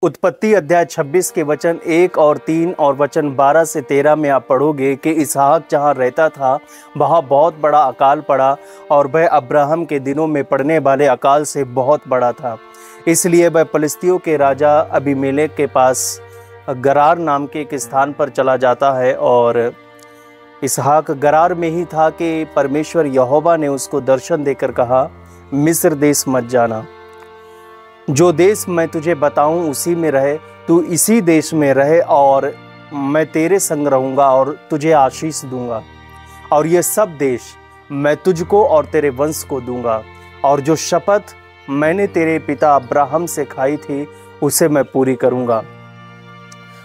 उत्पत्ति अध्याय 26 के वचन 1 और 3 और वचन 12 से 13 में आप पढ़ोगे कि इसहाक जहाँ रहता था वहाँ बहुत बड़ा अकाल पड़ा और वह अब्राहम के दिनों में पड़ने वाले अकाल से बहुत बड़ा था। इसलिए वह फलिस्तियों के राजा अबीमेलेक के पास गरार नाम के एक स्थान पर चला जाता है। और इसहाक गरार में ही था कि परमेश्वर यहोवा ने उसको दर्शन देकर कहा, मिस्र देश मत जाना, जो देश मैं तुझे बताऊं उसी में रहे, तू इसी देश में रहे और मैं तेरे संग रहूंगा और तुझे आशीष दूंगा, और ये सब देश मैं तुझको और तेरे वंश को दूंगा, और जो शपथ मैंने तेरे पिता अब्राहम से खाई थी उसे मैं पूरी करूंगा।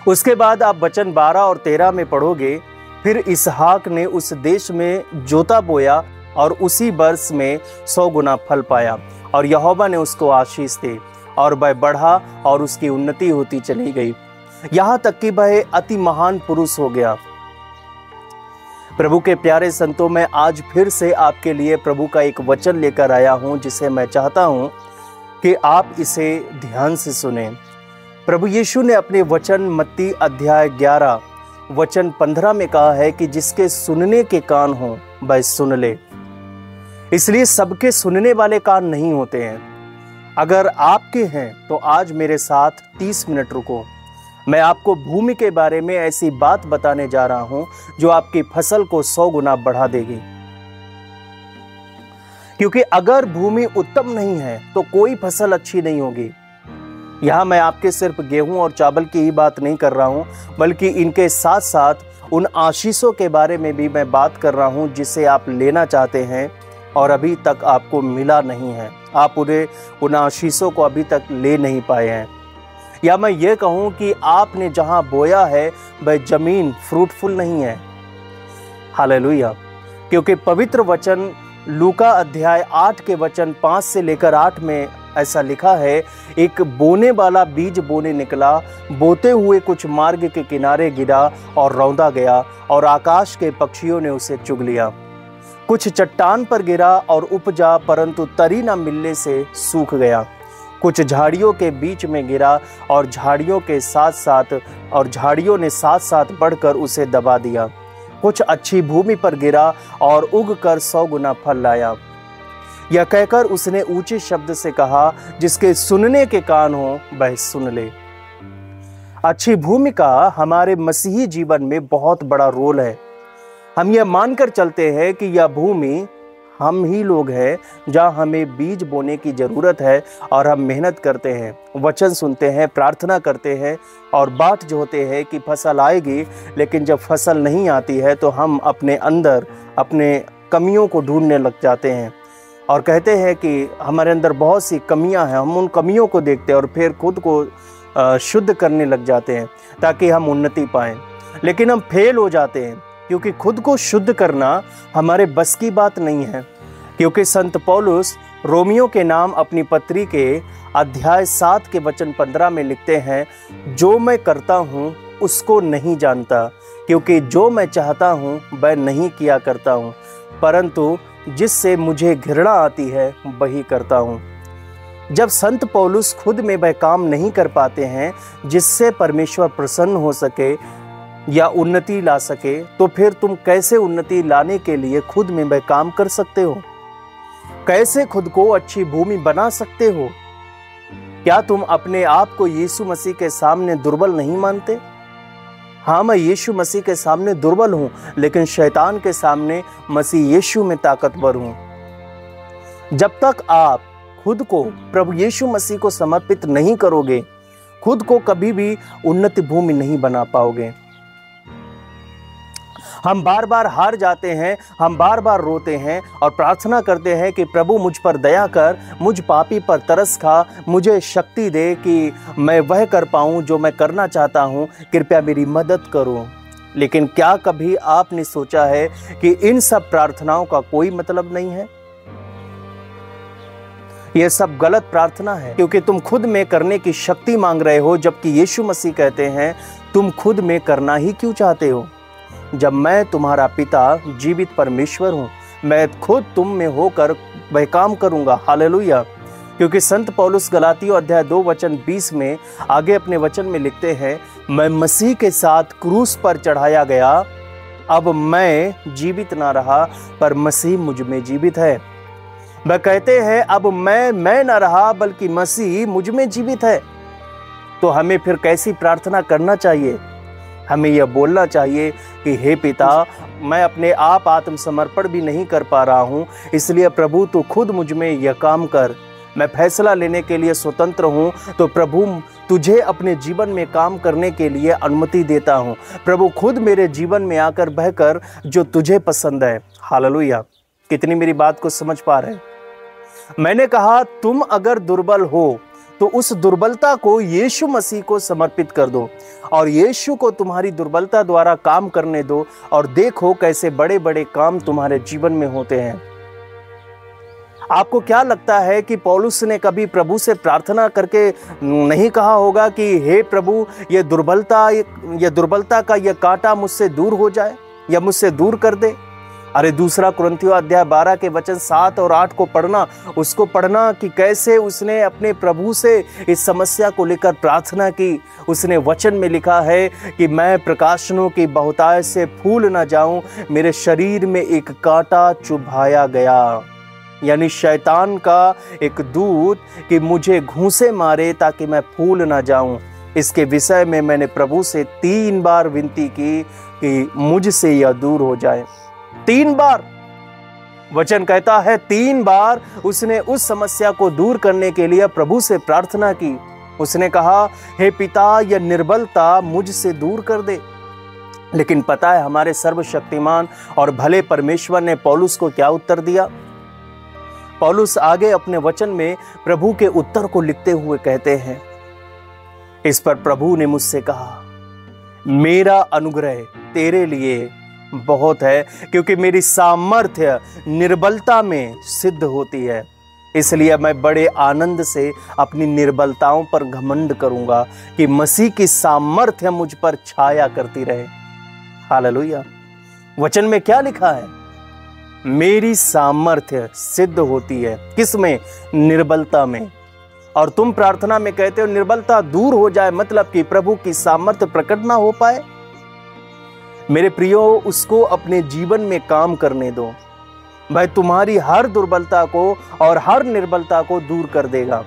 उसके बाद आप वचन 12 और 13 में पढ़ोगे, फिर इसहाक ने उस देश में जोता बोया और उसी वर्ष में 100 गुना फल पाया, और यहोवा ने उसको आशीष दी और वह बढ़ा और उसकी उन्नति होती चली गई, यहाँ तक कि वह अति महान पुरुष हो गया। प्रभु के प्यारे संतों, मैं आज फिर से आपके लिए प्रभु का एक वचन लेकर आया हूँ, जिसे मैं चाहता हूँ कि आप इसे ध्यान से सुने। प्रभु यीशु ने अपने वचन मत्ती अध्याय 11 वचन 15 में कहा है कि जिसके सुनने के कान हो वह सुन ले। इसलिए सबके सुनने वाले कान नहीं होते हैं। अगर आपके हैं तो आज मेरे साथ 30 मिनट रुको। मैं आपको भूमि के बारे में ऐसी बात बताने जा रहा हूं जो आपकी फसल को 100 गुना बढ़ा देगी। क्योंकि अगर भूमि उत्तम नहीं है तो कोई फसल अच्छी नहीं होगी। यहां मैं आपके सिर्फ गेहूं और चावल की ही बात नहीं कर रहा हूं, बल्कि इनके साथ साथ उन आशीषों के बारे में भी मैं बात कर रहा हूं जिसे आप लेना चाहते हैं और अभी तक आपको मिला नहीं है। आप उन आशीषों को अभी तक ले नहीं पाए हैं। या मैं ये कहूँ कि आपने जहाँ बोया है वह जमीन फ्रूटफुल नहीं है। हालेलुया। क्योंकि पवित्र वचन लूका अध्याय 8 के वचन 5 से लेकर 8 में ऐसा लिखा है, एक बोने वाला बीज बोने निकला, बोते हुए कुछ मार्ग के किनारे गिरा और रौंदा गया और आकाश के पक्षियों ने उसे चुग लिया। कुछ चट्टान पर गिरा और उपजा, परंतु तरी न मिलने से सूख गया। कुछ झाड़ियों के बीच में गिरा और झाड़ियों ने साथ साथ बढ़कर उसे दबा दिया। कुछ अच्छी भूमि पर गिरा और उगकर 100 गुना फल लाया। यह कहकर उसने ऊंचे शब्द से कहा, जिसके सुनने के कान हो वह सुन ले। अच्छी भूमि का हमारे मसीही जीवन में बहुत बड़ा रोल है। हम यह मानकर चलते हैं कि यह भूमि हम ही लोग हैं, जहाँ हमें बीज बोने की ज़रूरत है और हम मेहनत करते हैं, वचन सुनते हैं, प्रार्थना करते हैं और बाट जोहते हैं कि फसल आएगी। लेकिन जब फसल नहीं आती है तो हम अपने अंदर अपने कमियों को ढूंढने लग जाते हैं और कहते हैं कि हमारे अंदर बहुत सी कमियां हैं। हम उन कमियों को देखते हैं और फिर खुद को शुद्ध करने लग जाते हैं ताकि हम उन्नति पाएं। लेकिन हम फेल हो जाते हैं, क्योंकि खुद को शुद्ध करना हमारे बस की बात नहीं है। क्योंकि संत पौलुस रोमियो के नाम अपनी पत्री के अध्याय 7 के वचन 15 में लिखते हैं, जो मैं करता हूँ उसको नहीं जानता, क्योंकि जो मैं चाहता हूँ वह नहीं किया करता हूँ, परंतु जिससे मुझे घृणा आती है वही करता हूँ। जब संत पौलुस खुद में वह काम नहीं कर पाते हैं जिससे परमेश्वर प्रसन्न हो सके या उन्नति ला सके, तो फिर तुम कैसे उन्नति लाने के लिए खुद में वह काम कर सकते हो? कैसे खुद को अच्छी भूमि बना सकते हो? क्या तुम अपने आप को यीशु मसीह के सामने दुर्बल नहीं मानते? हाँ, मैं यीशु मसीह के सामने दुर्बल हूं, लेकिन शैतान के सामने मसीह यीशु में ताकतवर हूं। जब तक आप खुद को प्रभु यीशु मसीह को समर्पित नहीं करोगे, खुद को कभी भी उन्नत भूमि नहीं बना पाओगे। हम बार बार हार जाते हैं, हम बार बार रोते हैं और प्रार्थना करते हैं कि प्रभु मुझ पर दया कर, मुझ पापी पर तरस खा, मुझे शक्ति दे कि मैं वह कर पाऊं जो मैं करना चाहता हूं, कृपया मेरी मदद करो। लेकिन क्या कभी आपने सोचा है कि इन सब प्रार्थनाओं का कोई मतलब नहीं है? यह सब गलत प्रार्थना है, क्योंकि तुम खुद में करने की शक्ति मांग रहे हो, जबकि यीशु मसीह कहते हैं तुम खुद में करना ही क्यों चाहते हो? जब मैं तुम्हारा पिता जीवित परमेश्वर हूँ, मैं खुद तुम में होकर वह काम करूँगा। हालेलुया। क्योंकि संत पौलुस गलातियों अध्याय 2 वचन 20 में आगे अपने वचन में लिखते हैं, मैं मसीह के साथ क्रूस पर चढ़ाया गया, अब मैं जीवित ना रहा पर मसीह मुझ में जीवित है। वह कहते हैं अब मैं ना रहा बल्कि मसीह मुझ में जीवित है। तो हमें फिर कैसी प्रार्थना करना चाहिए? हमें यह बोलना चाहिए कि हे पिता, मैं अपने आप आत्मसमर्पण भी नहीं कर पा रहा हूँ, इसलिए प्रभु तू खुद मुझ में यह काम कर। मैं फैसला लेने के लिए स्वतंत्र हूँ, तो प्रभु तुझे अपने जीवन में काम करने के लिए अनुमति देता हूँ। प्रभु खुद मेरे जीवन में आकर बहकर जो तुझे पसंद है। हालेलुया। कितनी मेरी बात को समझ पा रहे हैं? मैंने कहा तुम अगर दुर्बल हो तो उस दुर्बलता को यीशु मसीह को समर्पित कर दो और यीशु को तुम्हारी दुर्बलता द्वारा काम करने दो और देखो कैसे बड़े बड़े काम तुम्हारे जीवन में होते हैं। आपको क्या लगता है कि पौलुस ने कभी प्रभु से प्रार्थना करके नहीं कहा होगा कि हे प्रभु, ये दुर्बलता का यह कांटा मुझसे दूर हो जाए या मुझसे दूर कर दे? अरे दूसरा कुरिन्थियों अध्याय 12 के वचन 7 और 8 को पढ़ना, उसको पढ़ना कि कैसे उसने अपने प्रभु से इस समस्या को लेकर प्रार्थना की। उसने वचन में लिखा है कि मैं प्रकाशनों की बहुतायत से फूल न जाऊं, मेरे शरीर में एक कांटा चुभाया गया। यानी शैतान का एक दूत कि मुझे घूंसे मारे ताकि मैं फूल ना जाऊं। इसके विषय में मैंने प्रभु से 3 बार विनती की कि मुझसे यह दूर हो जाए। 3 बार वचन कहता है, 3 बार उसने उस समस्या को दूर करने के लिए प्रभु से प्रार्थना की। उसने कहा, हे पिता, यह निर्बलता मुझसे दूर कर दे। लेकिन पता है हमारे सर्वशक्तिमान और भले परमेश्वर ने पौलुस को क्या उत्तर दिया? पौलुस आगे अपने वचन में प्रभु के उत्तर को लिखते हुए कहते हैं, इस पर प्रभु ने मुझसे कहा, मेरा अनुग्रह तेरे लिए बहुत है, क्योंकि मेरी सामर्थ्य निर्बलता में सिद्ध होती है। इसलिए मैं बड़े आनंद से अपनी निर्बलताओं पर घमंड करूंगा कि मसीह की सामर्थ्य मुझ पर छाया करती रहे। हालेलुया। वचन में क्या लिखा है? मेरी सामर्थ्य सिद्ध होती है। किसमें? निर्बलता में। और तुम प्रार्थना में कहते हो निर्बलता दूर हो जाए, मतलब कि प्रभु की सामर्थ्य प्रकट ना हो पाए। मेरे प्रियो, उसको अपने जीवन में काम करने दो। भाई तुम्हारी हर दुर्बलता को और हर निर्बलता को दूर कर देगा।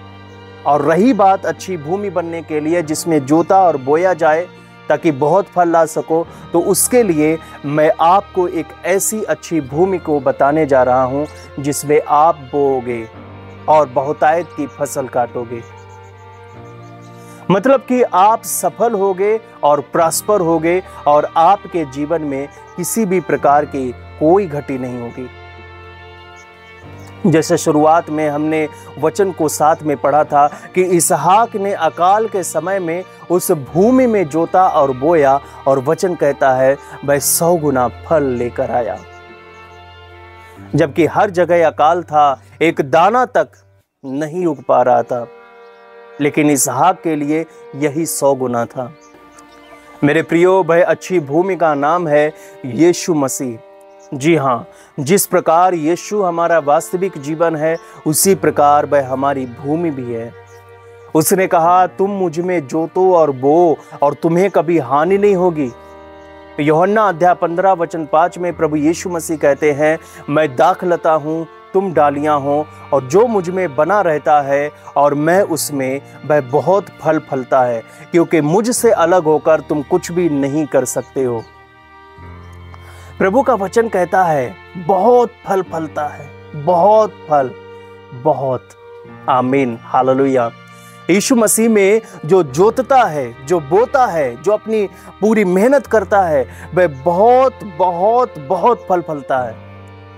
और रही बात अच्छी भूमि बनने के लिए जिसमें जोता और बोया जाए ताकि बहुत फल ला सको, तो उसके लिए मैं आपको एक ऐसी अच्छी भूमि को बताने जा रहा हूं जिसमें आप बोओगे और बहुतायत की फसल काटोगे। मतलब कि आप सफल होगे और प्रॉस्पर होगे और आपके जीवन में किसी भी प्रकार की कोई घटी नहीं होगी। जैसे शुरुआत में हमने वचन को साथ में पढ़ा था कि इसहाक ने अकाल के समय में उस भूमि में जोता और बोया, और वचन कहता है वह 100 गुना फल लेकर आया। जबकि हर जगह अकाल था, एक दाना तक नहीं उग पा रहा था, लेकिन इसहाक के लिए यही 100 गुना था। मेरे प्रियो, वह अच्छी भूमि का नाम है यीशु मसीह। जी हाँ, जिस प्रकार यीशु हमारा वास्तविक जीवन है, उसी प्रकार वह हमारी भूमि भी है। उसने कहा, तुम मुझ में जोतो और बो और तुम्हें कभी हानि नहीं होगी। यूहन्ना अध्याय 15 वचन 5 में प्रभु यीशु मसीह कहते हैं, मैं दाखलता हूँ, तुम डालियां हो, और जो मुझ में बना रहता है और मैं उसमें, वह बहुत फल फलता है, क्योंकि मुझसे अलग होकर तुम कुछ भी नहीं कर सकते हो। प्रभु का वचन कहता है बहुत फल फलता है, बहुत फल, बहुत। आमीन, हालेलुया। यीशु मसीह में जो जोतता है, जो बोता है, जो अपनी पूरी मेहनत करता है, वह बहुत बहुत बहुत फल फलता है।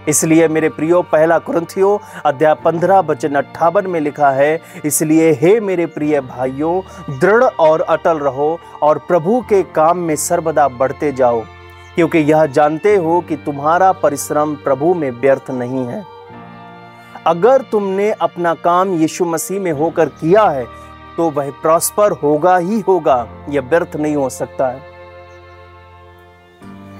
इसलिए मेरे प्रियो, पहला कुरिन्थियों अध्याय 15 वचन 58 में लिखा है, इसलिए हे मेरे प्रिय भाइयों, दृढ़ और अटल रहो और प्रभु के काम में सर्वदा बढ़ते जाओ, क्योंकि यह जानते हो कि तुम्हारा परिश्रम प्रभु में व्यर्थ नहीं है। अगर तुमने अपना काम यीशु मसीह में होकर किया है तो वह प्रॉस्पर होगा ही होगा, यह व्यर्थ नहीं हो सकता है।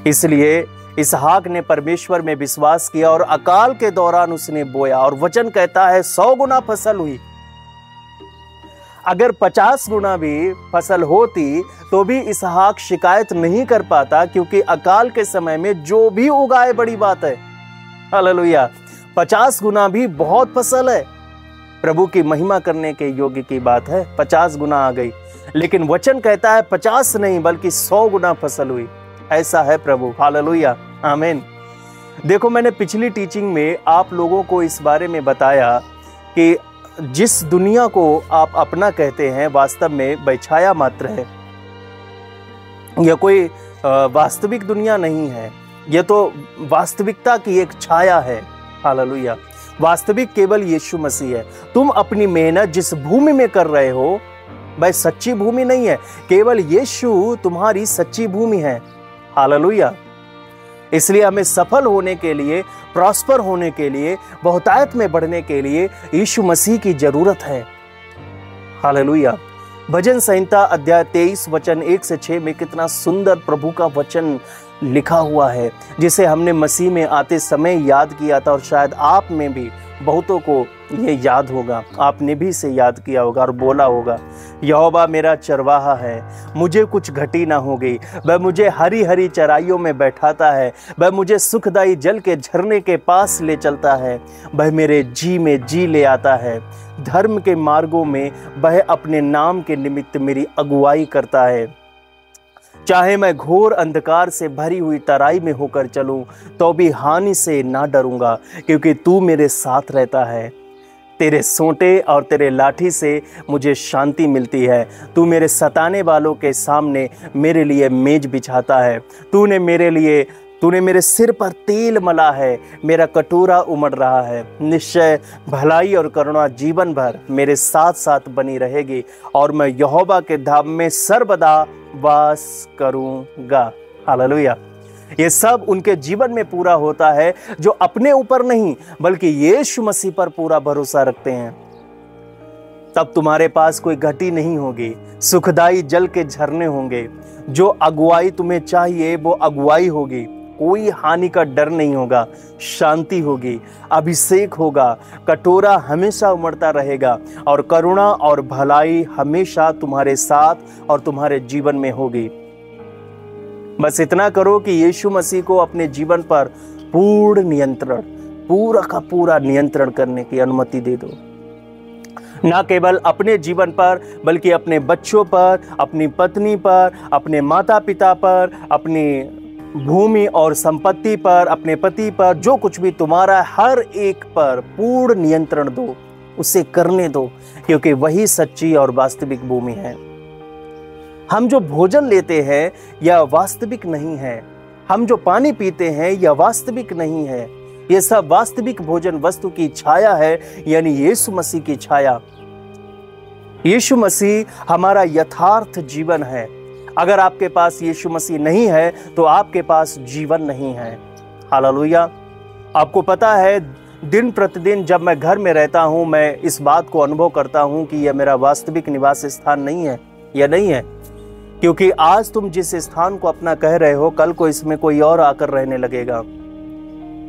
इसलिए इसहाक ने परमेश्वर में विश्वास किया और अकाल के दौरान उसने बोया, और वचन कहता है 100 गुना फसल हुई। अगर 50 गुना भी फसल होती तो भी इसहाक शिकायत नहीं कर पाता, क्योंकि अकाल के समय में जो भी उगाए बड़ी बात है। हालेलुया। 50 गुना भी बहुत फसल है, प्रभु की महिमा करने के योग्य की बात है। 50 गुना आ गई, लेकिन वचन कहता है 50 नहीं बल्कि 100 गुना फसल हुई। ऐसा है प्रभु। हालेलुया, आमीन। देखो, मैंने पिछली टीचिंग में आप लोगों को इस बारे में बताया कि जिस दुनिया को आप अपना कहते हैं वास्तव में वह छाया मात्र है। यह कोई वास्तविक दुनिया नहीं है, यह तो वास्तविकता की एक छाया है। हालेलुया। वास्तविक केवल यीशु मसीह है। तुम अपनी मेहनत जिस भूमि में कर रहे हो वह सच्ची भूमि नहीं है, केवल यीशु तुम्हारी सच्ची भूमि है। हालेलुया। इसलिए हमें सफल होने के लिए, प्रॉस्पर होने के लिए, बहुतायत में बढ़ने के लिए यीशु मसीह की जरूरत है। हालेलुया। भजन संहिता अध्याय 23 वचन 1 से 6 में कितना सुंदर प्रभु का वचन लिखा हुआ है, जिसे हमने मसीह में आते समय याद किया था, और शायद आप में भी बहुतों को ये याद होगा। आपने भी इसे याद किया होगा और बोला होगा, यहोवा मेरा चरवाहा है, मुझे कुछ घटी ना होगी। वह मुझे हरी हरी चराइयों में बैठाता है, वह मुझे सुखदाई जल के झरने के पास ले चलता है, वह मेरे जी में जी ले आता है। धर्म के मार्गों में वह अपने नाम के निमित्त मेरी अगुवाई करता है। चाहे मैं घोर अंधकार से भरी हुई तराई में होकर चलूं तो भी हानि से ना डरूंगा, क्योंकि तू मेरे साथ रहता है। तेरे सोंटे और तेरे लाठी से मुझे शांति मिलती है। तू मेरे सताने वालों के सामने मेरे लिए मेज बिछाता है। तूने मेरे सिर पर तेल मला है, मेरा कटोरा उमड़ रहा है। निश्चय भलाई और करुणा जीवन भर मेरे साथ साथ बनी रहेगी, और मैं यहोवा के धाम में सर्वदा वास करूंगा। हालेलुया। ये सब उनके जीवन में पूरा होता है जो अपने ऊपर नहीं बल्कि यीशु मसीह पर पूरा भरोसा रखते हैं। तब तुम्हारे पास कोई घटी नहीं होगी, सुखदाई जल के झरने होंगे। जो अगुवाई तुम्हें चाहिए वो अगुवाई होगी। कोई हानि का डर नहीं होगा, शांति होगी, अभिषेक होगा, कटोरा हमेशा उमड़ता रहेगा, और करुणा और भलाई हमेशा तुम्हारे साथ और तुम्हारे जीवन में होगी। बस इतना करो कि यीशु मसीह को अपने जीवन पर पूर्ण नियंत्रण, पूरा का पूरा नियंत्रण करने की अनुमति दे दो। ना केवल अपने जीवन पर बल्कि अपने बच्चों पर, अपनी पत्नी पर, अपने माता पिता पर, अपनी भूमि और संपत्ति पर, अपने पति पर, जो कुछ भी तुम्हारा हर एक पर पूर्ण नियंत्रण दो, उसे करने दो, क्योंकि वही सच्ची और वास्तविक भूमि है। हम जो भोजन लेते हैं यह वास्तविक नहीं है, हम जो पानी पीते हैं यह वास्तविक नहीं है। यह सब वास्तविक भोजन वस्तु की छाया है, यानी यीशु मसीह की छाया। यीशु मसीह हमारा यथार्थ जीवन है। अगर आपके पास यीशु मसीह नहीं है तो आपके पास जीवन नहीं है। हालेलुया। आपको पता है, दिन प्रतिदिन जब मैं घर में रहता हूं, मैं इस बात को अनुभव करता हूं कि यह मेरा वास्तविक निवास स्थान नहीं है। यह नहीं है, क्योंकि आज तुम जिस स्थान को अपना कह रहे हो, कल को इसमें कोई और आकर रहने लगेगा।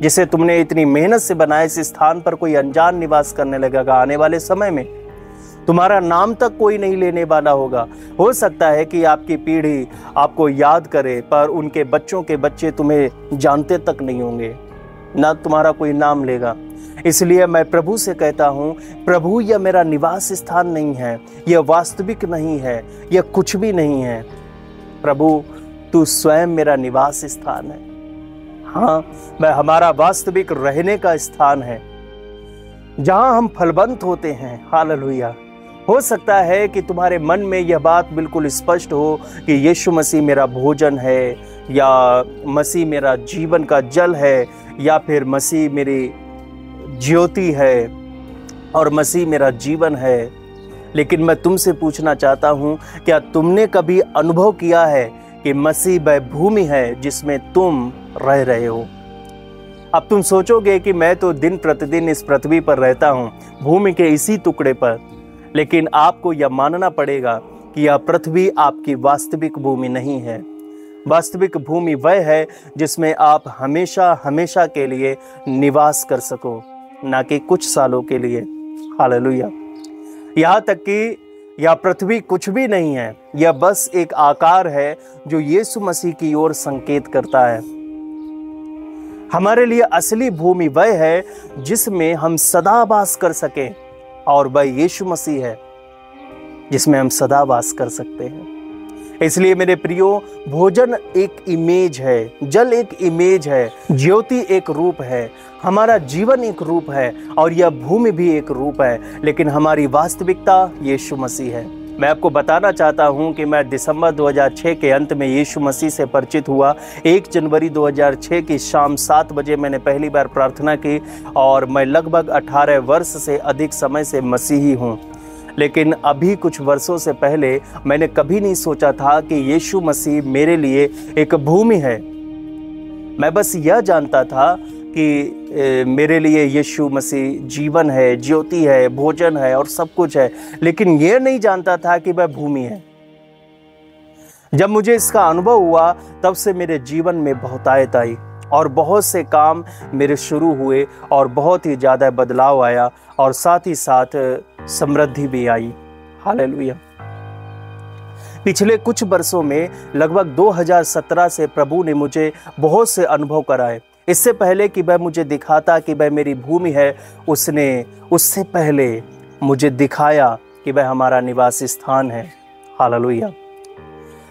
जिसे तुमने इतनी मेहनत से बनाया, इस स्थान पर कोई अनजान निवास करने लगेगा। आने वाले समय में तुम्हारा नाम तक कोई नहीं लेने वाला होगा। हो सकता है कि आपकी पीढ़ी आपको याद करे, पर उनके बच्चों के बच्चे तुम्हें जानते तक नहीं होंगे, ना तुम्हारा कोई नाम लेगा। इसलिए मैं प्रभु से कहता हूँ, प्रभु यह मेरा निवास स्थान नहीं है, यह वास्तविक नहीं है, यह कुछ भी नहीं है। प्रभु तू स्वयं मेरा निवास स्थान है। हाँ, वह हमारा वास्तविक रहने का स्थान है, जहां हम फलवंत होते हैं। हालेलुया। हो सकता है कि तुम्हारे मन में यह बात बिल्कुल स्पष्ट हो कि यीशु मसीह मेरा भोजन है, या मसीह मेरा जीवन का जल है, या फिर मसीह मेरी ज्योति है और मसीह मेरा जीवन है। लेकिन मैं तुमसे पूछना चाहता हूँ, क्या तुमने कभी अनुभव किया है कि मसीह वह भूमि है जिसमें तुम रह रहे हो? अब तुम सोचोगे कि मैं तो दिन प्रतिदिन इस पृथ्वी पर रहता हूँ, भूमि के इसी टुकड़े पर, लेकिन आपको यह मानना पड़ेगा कि यह पृथ्वी आपकी वास्तविक भूमि नहीं है। वास्तविक भूमि वह है जिसमें आप हमेशा हमेशा के लिए निवास कर सको, ना कि कुछ सालों के लिए। हालेलुया। यहाँ तक कि या पृथ्वी कुछ भी नहीं है, यह बस एक आकार है जो यीशु मसीह की ओर संकेत करता है। हमारे लिए असली भूमि वह है जिसमें हम सदा वास कर सकें, और वह यीशु मसीह है जिसमें हम सदा वास कर सकते हैं। इसलिए मेरे प्रियो, भोजन एक इमेज है, जल एक इमेज है, ज्योति एक रूप है, हमारा जीवन एक रूप है, और यह भूमि भी एक रूप है, लेकिन हमारी वास्तविकता यीशु मसीह है। मैं आपको बताना चाहता हूं कि मैं दिसंबर 2006 के अंत में यीशु मसीह से परिचित हुआ। 1 जनवरी 2006 की शाम 7 बजे मैंने पहली बार प्रार्थना की, और मैं लगभग 18 वर्ष से अधिक समय से मसीही हूं। लेकिन अभी कुछ वर्षों से पहले मैंने कभी नहीं सोचा था कि यीशु मसीह मेरे लिए एक भूमि है। मैं बस यह जानता था कि मेरे लिए यीशु मसीह जीवन है, ज्योति है, भोजन है और सब कुछ है, लेकिन यह नहीं जानता था कि वह भूमि है। जब मुझे इसका अनुभव हुआ तब से मेरे जीवन में बहुतायत आई और बहुत से काम मेरे शुरू हुए और बहुत ही ज़्यादा बदलाव आया और साथ ही साथ समृद्धि भी आई। हालेलुया। पिछले कुछ वर्षों में लगभग 2017 से प्रभु ने मुझे बहुत से अनुभव कराए। इससे पहले कि वह मुझे दिखाता कि वह मेरी भूमि है, उसने उससे पहले मुझे दिखाया कि वह हमारा निवास स्थान है। हालेलुया।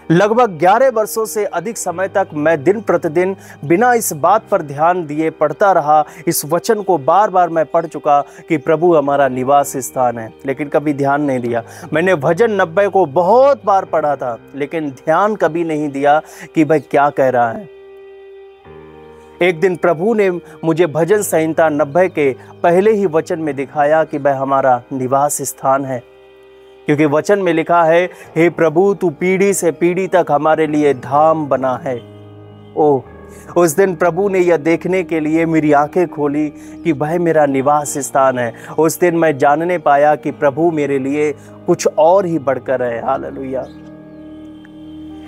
लगभग 11 वर्षों से अधिक समय तक मैं दिन प्रतिदिन बिना इस बात पर ध्यान दिए पढ़ता रहा। इस वचन को बार बार मैं पढ़ चुका कि प्रभु हमारा निवास स्थान है, लेकिन कभी ध्यान नहीं दिया। मैंने भजन 90 को बहुत बार पढ़ा था, लेकिन ध्यान कभी नहीं दिया कि वह क्या कह रहा है। एक दिन प्रभु ने मुझे भजन संहिता 90 के पहले ही वचन में दिखाया कि वह हमारा निवास स्थान है, क्योंकि वचन में लिखा है, हे प्रभु तू पीढ़ी से पीढ़ी तक हमारे लिए धाम बना है। ओह, उस दिन प्रभु ने यह देखने के लिए मेरी आंखें खोली कि वह मेरा निवास स्थान है। उस दिन मैं जानने पाया कि प्रभु मेरे लिए कुछ और ही बढ़कर है। हालेलुया।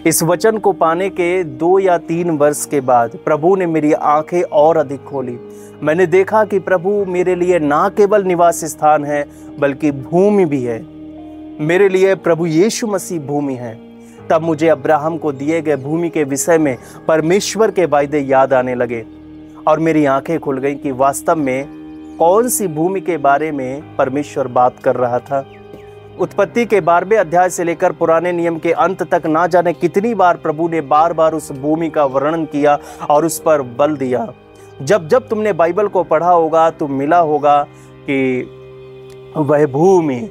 इस वचन को पाने के 2 या 3 वर्ष के बाद प्रभु ने मेरी आंखें और अधिक खोली। मैंने देखा कि प्रभु मेरे लिए ना केवल निवास स्थान है बल्कि भूमि भी है। मेरे लिए प्रभु यीशु मसीह भूमि है। तब मुझे अब्राहम को दिए गए भूमि के विषय में परमेश्वर के वायदे याद आने लगे और मेरी आंखें खुल गईं कि वास्तव में कौन सी भूमि के बारे में परमेश्वर बात कर रहा था। उत्पत्ति के 12वें अध्याय से लेकर पुराने नियम के अंत तक ना जाने कितनी बार प्रभु ने बार बार उस भूमि का वर्णन किया और उस पर बल दिया। जब जब तुमने बाइबल को पढ़ा होगा तो मिला होगा कि वह भूमि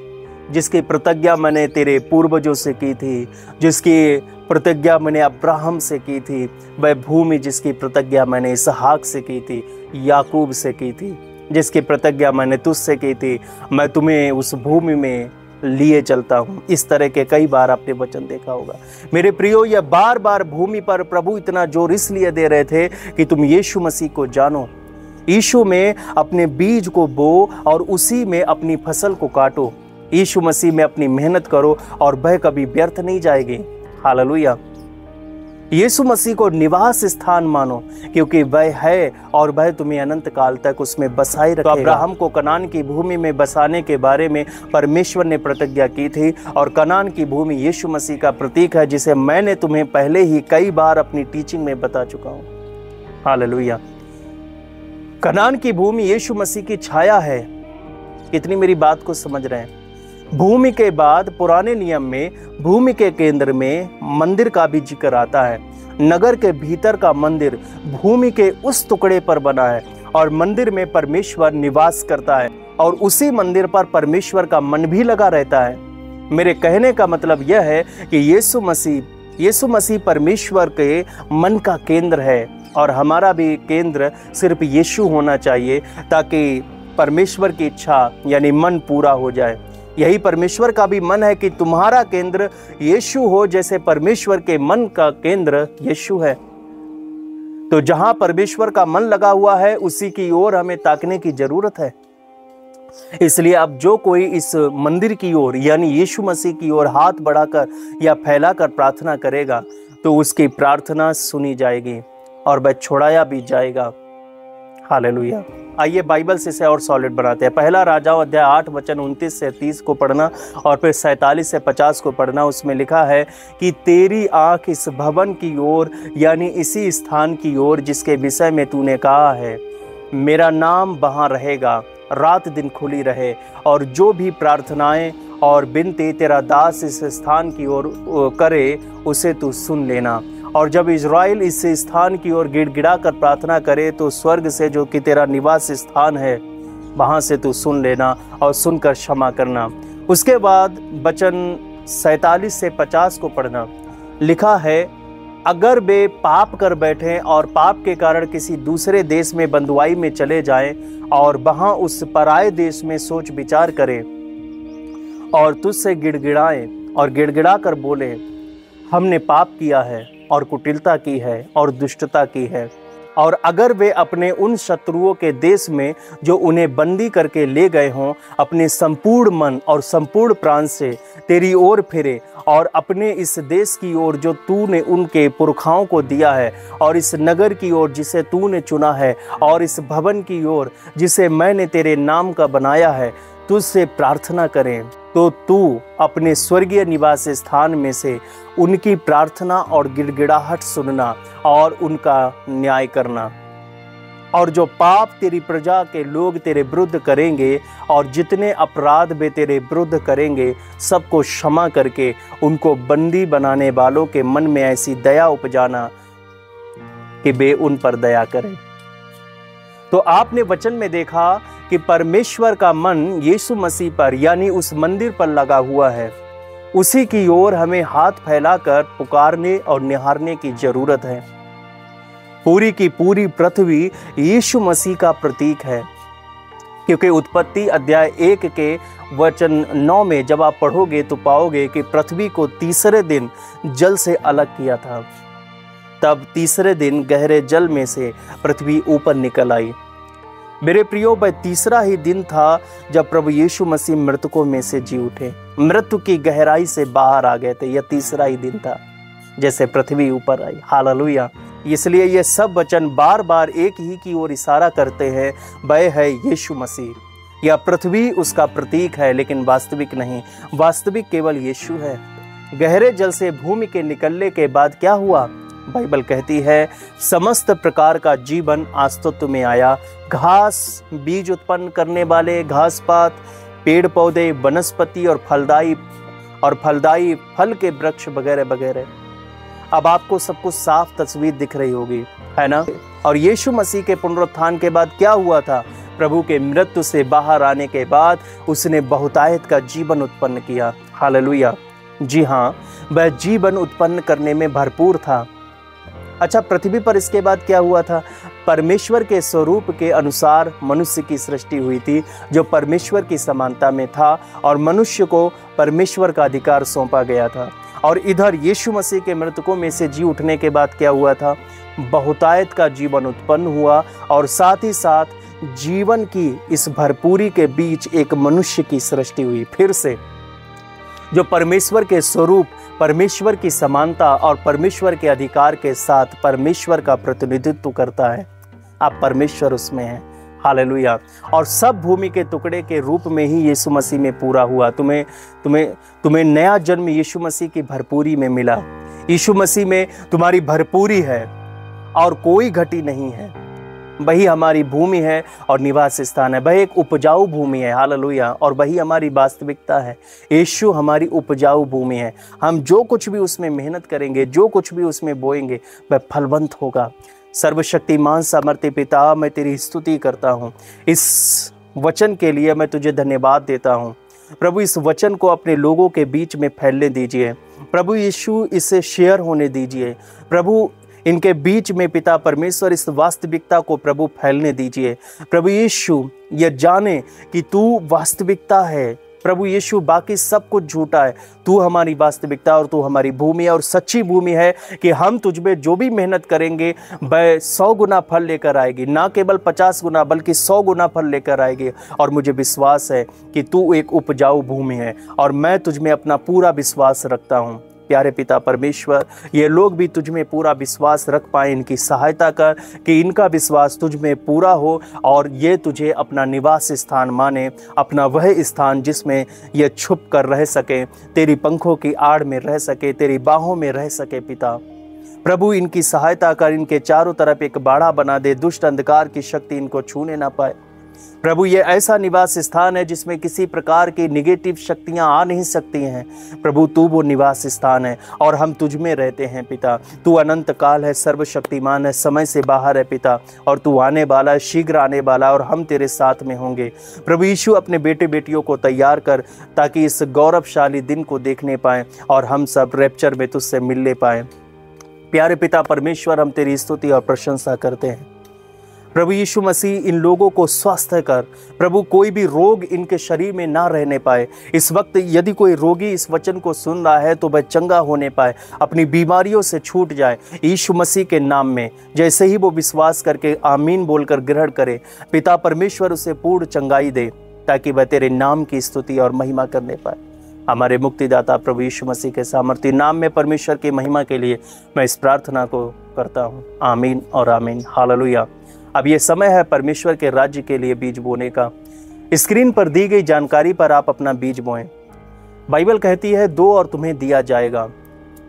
जिसकी प्रतिज्ञा मैंने तेरे पूर्वजों से की थी, जिसकी प्रतिज्ञा मैंने अब्राहम से की थी, वह भूमि जिसकी प्रतिज्ञा मैंने इसहाक से की थी, याकूब से की थी, जिसकी प्रतिज्ञा मैंने तुझसे की थी, मैं तुम्हें उस भूमि में लिए चलता हूँ। इस तरह के कई बार आपने वचन देखा होगा। मेरे प्रियो, यह बार बार भूमि पर प्रभु इतना जोर इसलिए दे रहे थे कि तुम यीशु मसीह को जानो, यीशु में अपने बीज को बो और उसी में अपनी फसल को काटो। यीशु मसीह में अपनी मेहनत करो और वह कभी व्यर्थ नहीं जाएगी। हालेलुया। यीशु मसीह को निवास स्थान मानो, क्योंकि वह है और वह तुम्हें अनंत काल तक उसमें बसाए रखेगा। तो अब्राहम को कनान की भूमि में बसाने के बारे में परमेश्वर ने प्रतिज्ञा की थी, और कनान की भूमि यीशु मसीह का प्रतीक है, जिसे मैंने तुम्हें पहले ही कई बार अपनी टीचिंग में बता चुका हूँ। हालेलुया। कनान की भूमि यीशु मसीह की छाया है। कितनी मेरी बात को समझ रहे हैं। भूमि के बाद पुराने नियम में भूमि के केंद्र में मंदिर का भी जिक्र आता है। नगर के भीतर का मंदिर भूमि के उस टुकड़े पर बना है और मंदिर में परमेश्वर निवास करता है और उसी मंदिर पर परमेश्वर का मन भी लगा रहता है। मेरे कहने का मतलब यह है कि यीशु मसीह परमेश्वर के मन का केंद्र है, और हमारा भी केंद्र सिर्फ यीशु होना चाहिए, ताकि परमेश्वर की इच्छा यानी मन पूरा हो जाए। यही परमेश्वर का भी मन है कि तुम्हारा केंद्र यीशु हो, जैसे परमेश्वर के मन का केंद्र यीशु है। तो जहां परमेश्वर का मन लगा हुआ है उसी की ओर हमें ताकने की जरूरत है। इसलिए अब जो कोई इस मंदिर की ओर यानी यीशु मसीह की ओर हाथ बढ़ाकर या फैलाकर प्रार्थना करेगा तो उसकी प्रार्थना सुनी जाएगी और वह छुड़ाया भी जाएगा। हालेलुया। आइए बाइबल से इसे और सॉलिड बनाते हैं। पहला राजाओं अध्याय 8 वचन 29 से 30 को पढ़ना और फिर 47 से 50 को पढ़ना। उसमें लिखा है कि तेरी आंख इस भवन की ओर यानी इसी स्थान की ओर जिसके विषय में तूने कहा है, मेरा नाम वहाँ रहेगा, रात दिन खुली रहे, और जो भी प्रार्थनाएं और बिनती तेरा दास इस स्थान की ओर करे उसे तू सुन लेना। और जब इज़राइल इस स्थान की ओर गिड़गिड़ा कर प्रार्थना करे तो स्वर्ग से जो कि तेरा निवास स्थान है वहाँ से तू सुन लेना और सुनकर क्षमा करना। उसके बाद वचन 47 से 50 को पढ़ना। लिखा है, अगर वे पाप कर बैठें और पाप के कारण किसी दूसरे देश में बंधुआई में चले जाएं और वहाँ उस पराये देश में सोच विचार करें और तुझसे गिड़गिड़ाएं और गिड़गिड़ा कर बोले, हमने पाप किया है और कुटिलता की है और दुष्टता की है, और अगर वे अपने उन शत्रुओं के देश में जो उन्हें बंदी करके ले गए हों अपने संपूर्ण मन और संपूर्ण प्राण से तेरी ओर फिरे और अपने इस देश की ओर जो तूने उनके पुरखाओं को दिया है और इस नगर की ओर जिसे तूने चुना है और इस भवन की ओर जिसे मैंने तेरे नाम का बनाया है तुझसे प्रार्थना करें, तो तू अपने स्वर्गीय निवास स्थान में से उनकी प्रार्थना और गिड़गिड़ाहट सुनना और उनका न्याय करना। और जो पाप तेरी प्रजा के लोग तेरे विरुद्ध करेंगे और जितने अपराध वे तेरे विरुद्ध करेंगे सबको क्षमा करके उनको बंदी बनाने वालों के मन में ऐसी दया उपजाना कि वे उन पर दया करें। तो आपने वचन में देखा कि परमेश्वर का मन यीशु मसीह पर यानी उस मंदिर पर लगा हुआ है। उसी की ओर हमें हाथ फैलाकर पुकारने और निहारने की जरूरत है। पूरी की पूरी पृथ्वी यीशु मसीह का प्रतीक है, क्योंकि उत्पत्ति अध्याय 1 के वचन 9 में जब आप पढ़ोगे तो पाओगे कि पृथ्वी को तीसरे दिन जल से अलग किया था। तब तीसरे दिन गहरे जल में से पृथ्वी ऊपर निकल आई। मेरे प्रियो, वह तीसरा ही दिन था जब प्रभु यीशु मसीह मृतकों में से जी उठे, मृत्यु की गहराई से बाहर आ गए थे। यह तीसरा ही दिन था जैसे पृथ्वी ऊपर आई। हालेलुया। इसलिए ये सब वचन बार बार एक ही की ओर इशारा करते हैं, वह है यीशु मसीह। यह पृथ्वी उसका प्रतीक है लेकिन वास्तविक नहीं, वास्तविक केवल यीशु है। गहरे जल से भूमि के निकलने के बाद क्या हुआ? बाइबल कहती है समस्त प्रकार का जीवन अस्तित्व में आया। घास, बीज उत्पन्न करने वाले घास पात, पेड़ पौधे, वनस्पति और फलदायी फल के वृक्ष वगैरह वगैरह। अब आपको सब कुछ साफ तस्वीर दिख रही होगी, है ना? और यीशु मसीह के पुनरुत्थान के बाद क्या हुआ था? प्रभु के मृत्यु से बाहर आने के बाद उसने बहुतायत का जीवन उत्पन्न किया। हालेलुया। जी हाँ, वह जीवन उत्पन्न करने में भरपूर था। अच्छा, पृथ्वी पर इसके बाद क्या हुआ था? परमेश्वर के स्वरूप के अनुसार मनुष्य की सृष्टि हुई थी, जो परमेश्वर की समानता में था और मनुष्य को परमेश्वर का अधिकार सौंपा गया था। और इधर यीशु मसीह के मृतकों में से जी उठने के बाद क्या हुआ था? बहुतायत का जीवन उत्पन्न हुआ और साथ ही साथ जीवन की इस भरपूरी के बीच एक मनुष्य की सृष्टि हुई फिर से, जो परमेश्वर के स्वरूप, परमेश्वर की समानता और परमेश्वर के अधिकार के साथ परमेश्वर का प्रतिनिधित्व करता है। आप परमेश्वर उसमें हैं। हालेलुया। और सब भूमि के टुकड़े के रूप में ही यीशु मसीह में पूरा हुआ। तुम्हें नया जन्म यीशु मसीह की भरपूरी में मिला। यीशु मसीह में तुम्हारी भरपूरी है और कोई घटी नहीं है। वही हमारी भूमि है और निवास स्थान है। वह एक उपजाऊ भूमि है। हालेलुया। और वही हमारी वास्तविकता है। यीशु हमारी उपजाऊ भूमि है। हम जो कुछ भी उसमें मेहनत करेंगे, जो कुछ भी उसमें बोएंगे, वह फलवंत होगा। सर्वशक्तिमान सामर्थ्य पिता, मैं तेरी स्तुति करता हूँ इस वचन के लिए। मैं तुझे धन्यवाद देता हूँ प्रभु। इस वचन को अपने लोगों के बीच में फैलने दीजिए प्रभु यीशु। इसे शेयर होने दीजिए प्रभु। इनके बीच में पिता परमेश्वर इस वास्तविकता को प्रभु फैलने दीजिए प्रभु यीशु। ये जाने कि तू वास्तविकता है प्रभु यीशु, बाकी सब कुछ झूठा है। तू हमारी वास्तविकता और तू हमारी भूमि है और सच्ची भूमि है कि हम तुझ में जो भी मेहनत करेंगे वह 100 गुना फल लेकर आएगी। ना केवल 50 गुना बल्कि 100 गुना फल लेकर आएगी। और मुझे विश्वास है कि तू एक उपजाऊ भूमि है और मैं तुझ में अपना पूरा विश्वास रखता हूँ। प्यारे पिता परमेश्वर, ये लोग भी तुझ में पूरा विश्वास रख पाए, इनकी सहायता कर कि इनका विश्वास तुझ में पूरा हो और ये तुझे अपना निवास स्थान माने, अपना वह स्थान जिसमें ये छुप कर रह सके, तेरी पंखों की आड़ में रह सके, तेरी बाहों में रह सके। पिता प्रभु, इनकी सहायता कर, इनके चारों तरफ एक बाड़ा बना दे, दुष्ट अंधकार की शक्ति इनको छूने ना पाए। प्रभु, ये ऐसा निवास स्थान है जिसमें किसी प्रकार की निगेटिव शक्तियां आ नहीं सकती हैं। प्रभु, तू वो निवास स्थान है और हम तुझ में रहते हैं। पिता, तू अनंत काल है, सर्वशक्तिमान है, समय से बाहर है पिता, और तू आने वाला है, शीघ्र आने वाला, और हम तेरे साथ में होंगे। प्रभु यीशु, अपने बेटे बेटियों को तैयार कर ताकि इस गौरवशाली दिन को देखने पाएं और हम सब रैप्चर में तुझसे मिलने पाएं। प्यारे पिता परमेश्वर, हम तेरी स्तुति और प्रशंसा करते हैं। प्रभु यीशु मसीह, इन लोगों को स्वस्थ कर। प्रभु, कोई भी रोग इनके शरीर में ना रहने पाए। इस वक्त यदि कोई रोगी इस वचन को सुन रहा है तो वह चंगा होने पाए, अपनी बीमारियों से छूट जाए यीशु मसीह के नाम में। जैसे ही वो विश्वास करके आमीन बोलकर ग्रहण करे, पिता परमेश्वर उसे पूर्ण चंगाई दे ताकि वह तेरे नाम की स्तुति और महिमा करने पाए। हमारे मुक्तिदाता प्रभु यीशु मसीह के सामर्थी नाम में परमेश्वर की महिमा के लिए मैं इस प्रार्थना को करता हूँ। आमीन और आमीन। हालेलुया। अब ये समय है परमेश्वर के राज्य के लिए बीज बोने का। स्क्रीन पर दी गई जानकारी पर आप अपना बीज बोएं। बाइबल कहती है, दो और तुम्हें दिया जाएगा,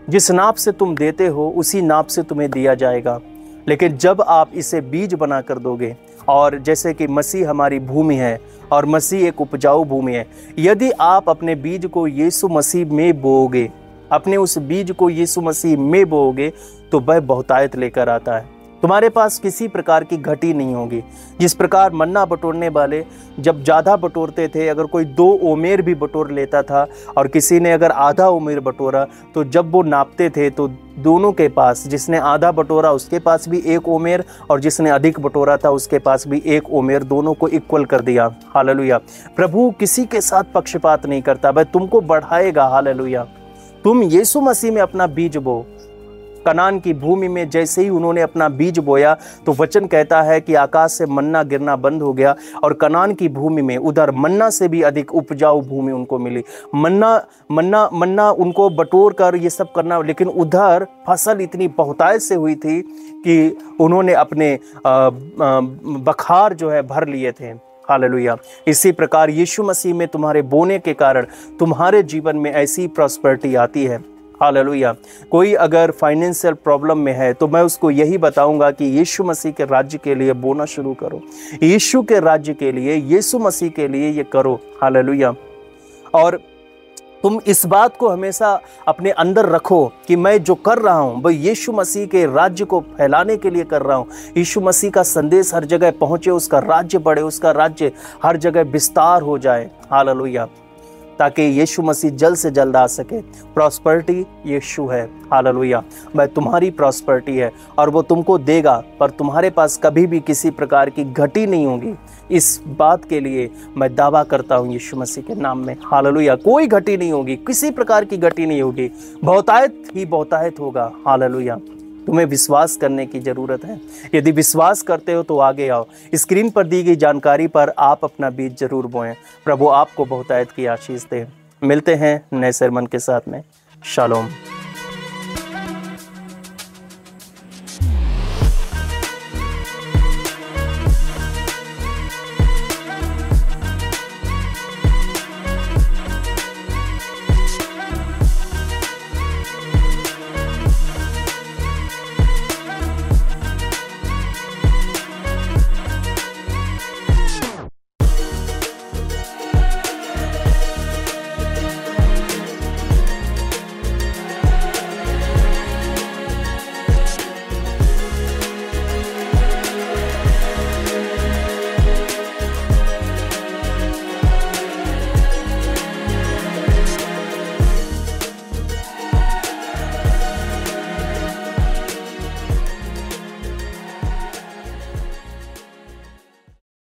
जिस नाप से तुम देते हो उसी नाप से तुम्हें दिया जाएगा। लेकिन जब आप इसे बीज बना कर दोगे, और जैसे कि मसीह हमारी भूमि है और मसीह एक उपजाऊ भूमि है, यदि आप अपने बीज को यीशु मसीह में बोओगे, अपने उस बीज को यीशु मसीह में बोओगे, तो वह बहुतायत लेकर आता है। तुम्हारे पास किसी प्रकार की घटी नहीं होगी। जिस प्रकार मन्ना बटोरने वाले जब ज़्यादा बटोरते थे, अगर कोई 2 ओमेर भी बटोर लेता था और किसी ने अगर आधा ओमेर बटोरा, तो जब वो नापते थे तो दोनों के पास, जिसने आधा बटोरा उसके पास भी 1 ओमेर और जिसने अधिक बटोरा था उसके पास भी 1 ओमेर, दोनों को इक्वल कर दिया। हालेलुया। प्रभु किसी के साथ पक्षपात नहीं करता, वह तुमको बढ़ाएगा। हालेलुया। तुम यीशु मसीह में अपना बीज बो। कनान की भूमि में जैसे ही उन्होंने अपना बीज बोया तो वचन कहता है कि आकाश से मन्ना गिरना बंद हो गया और कनान की भूमि में उधर मन्ना से भी अधिक उपजाऊ भूमि उनको मिली। मन्ना उनको बटोर कर ये सब करना, लेकिन उधर फसल इतनी बहुतायत से हुई थी कि उन्होंने अपने बखार जो है भर लिए थे। हालेलुया। इसी प्रकार यीशु मसीह में तुम्हारे बोने के कारण तुम्हारे जीवन में ऐसी प्रॉस्पेरिटी आती है। हालेलुया। कोई अगर फाइनेंशियल प्रॉब्लम में है तो मैं उसको यही बताऊंगा कि यीशु मसीह के राज्य के लिए बोना शुरू करो। यीशु के राज्य के लिए, यीशु मसीह के लिए ये करो। हालेलुया। और तुम इस बात को हमेशा अपने अंदर रखो कि मैं जो कर रहा हूँ वह यीशु मसीह के राज्य को फैलाने के लिए कर रहा हूँ। यीशु मसीह का संदेश हर जगह पहुँचे, उसका राज्य बढ़े, उसका राज्य हर जगह विस्तार हो जाए। हालेलुया। ताकि यीशु मसीह जल्द से जल्द आ सके। प्रॉस्पेरिटी यीशु है। हालेलुया। वह तुम्हारी प्रॉस्पेरिटी है और वो तुमको देगा, पर तुम्हारे पास कभी भी किसी प्रकार की घटी नहीं होगी। इस बात के लिए मैं दावा करता हूँ यीशु मसीह के नाम में। हालेलुया। कोई घटी नहीं होगी, किसी प्रकार की घटी नहीं होगी, बहुतायत ही बहुतायत होगा। हालेलुया। तुम्हें विश्वास करने की जरूरत है। यदि विश्वास करते हो तो आगे आओ। स्क्रीन पर दी गई जानकारी पर आप अपना बीज जरूर बोएं। प्रभु आपको बहुतायत की आशीष दे। मिलते हैं नए सरमन के साथ में। शालोम।